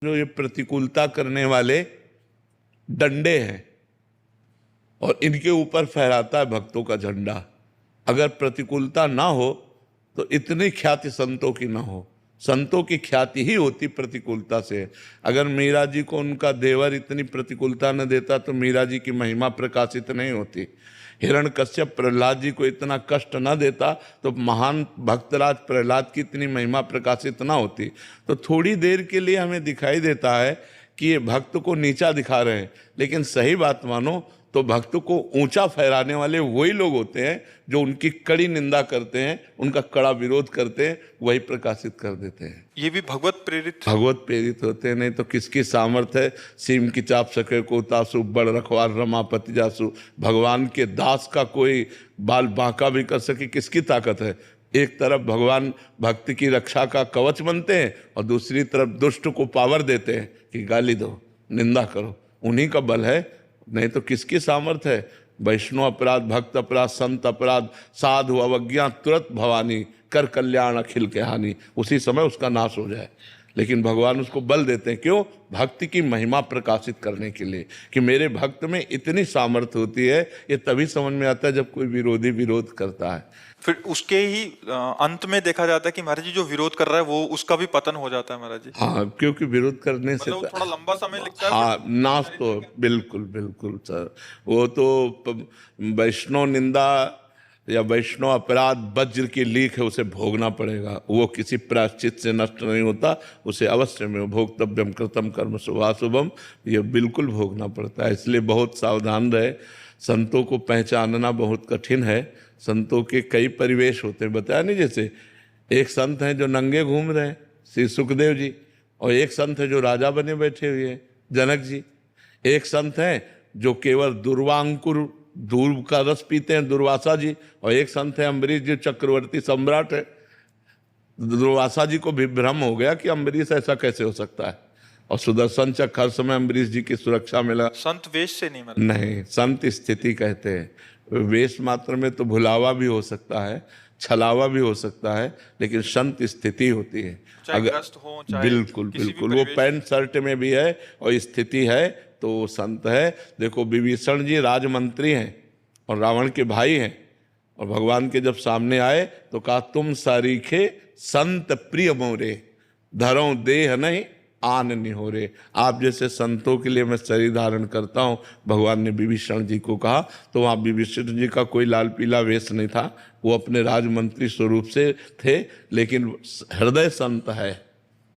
जो ये प्रतिकूलता करने वाले डंडे हैं और इनके ऊपर फहराता है भक्तों का झंडा। अगर प्रतिकूलता ना हो तो इतनी ख्याति संतों की ना हो। संतों की ख्याति ही होती प्रतिकूलता से। अगर मीरा जी को उनका देवर इतनी प्रतिकूलता न देता तो मीरा जी की महिमा प्रकाशित नहीं होती। हिरण्यकश्यप प्रहलाद जी को इतना कष्ट न देता तो महान भक्तराज प्रहलाद की इतनी महिमा प्रकाशित ना होती। तो थोड़ी देर के लिए हमें दिखाई देता है कि ये भक्त को नीचा दिखा रहे हैं, लेकिन सही बात मानो तो भक्त को ऊंचा फहराने वाले वही लोग होते हैं जो उनकी कड़ी निंदा करते हैं, उनका कड़ा विरोध करते हैं, वही प्रकाशित कर देते हैं। ये भी भगवत प्रेरित होते हैं। नहीं तो किसकी सामर्थ्य है सीम की चाप सके को तासु बड़ रखवार रमापति जासु। भगवान के दास का कोई बाल बांका भी कर सके, किसकी ताकत है? एक तरफ भगवान भक्ति की रक्षा का कवच बनते हैं और दूसरी तरफ दुष्ट को पावर देते हैं कि गाली दो, निंदा करो। उन्हीं का बल है, नहीं तो किसकी सामर्थ्य है? वैष्णव अपराध, भक्त अपराध, संत अपराध, साधु अवज्ञा तुरंत भवानी, कर कल्याण अखिल के हानि। उसी समय उसका नाश हो जाए। लेकिन भगवान उसको बल देते हैं, क्यों? भक्ति की महिमा प्रकाशित करने के लिए कि मेरे भक्त में इतनी सामर्थ्य होती है। ये तभी समझ में आता है जब कोई विरोधी विरोध करता है। फिर उसके ही अंत में देखा जाता है कि महाराज जी जो विरोध कर रहा है वो उसका भी पतन हो जाता है महाराज जी। हाँ, क्योंकि विरोध करने से थोड़ा लंबा समय लगता है। हाँ, नाश तो बिल्कुल बिल्कुल सर। वो तो वैष्णव निंदा या वैष्णव अपराध वज्र की लीक है, उसे भोगना पड़ेगा। वो किसी प्रायश्चित से नष्ट नहीं होता, उसे अवश्य में भोक्तव्यम कृतम कर्म शुभाशुभम, ये बिल्कुल भोगना पड़ता है। इसलिए बहुत सावधान रहे। संतों को पहचानना बहुत कठिन है। संतों के कई परिवेश होते हैं, बताया नहीं। जैसे एक संत हैं जो नंगे घूम रहे हैं, श्री सुखदेव जी, और एक संत है जो राजा बने बैठे हुए हैं, जनक जी। एक संत हैं जो केवल दुर्वांकुर दूर का रस पीते हैं, दुर्वासा जी, और एक संत है अम्बरीश जी, चक्रवर्ती सम्राट है। दुर्वासा जी को भी भ्रम हो गया कि अम्बरीश ऐसा कैसे हो सकता है, और सुदर्शन चक्र हर समय अम्बरीश जी की सुरक्षा मिला। संत वेश से नहीं, संत स्थिति कहते हैं। वेश मात्र में तो भुलावा भी हो सकता है, छलावा भी हो सकता है, लेकिन संत स्थिति होती है। अगर बिल्कुल बिल्कुल वो पैंट शर्ट में भी है और स्थिति है तो वो संत है। देखो विभीषण जी राजमंत्री हैं और रावण के भाई हैं, और भगवान के जब सामने आए तो कहा तुम सारीखे संत प्रिय मोरे, धरो देह नहीं आन निहोरे। आप जैसे संतों के लिए मैं शरीर धारण करता हूँ, भगवान ने विभीषण जी को कहा। तो वहाँ विभीषण जी का कोई लाल पीला वेश नहीं था, वो अपने राजमंत्री स्वरूप से थे, लेकिन हृदय संत है।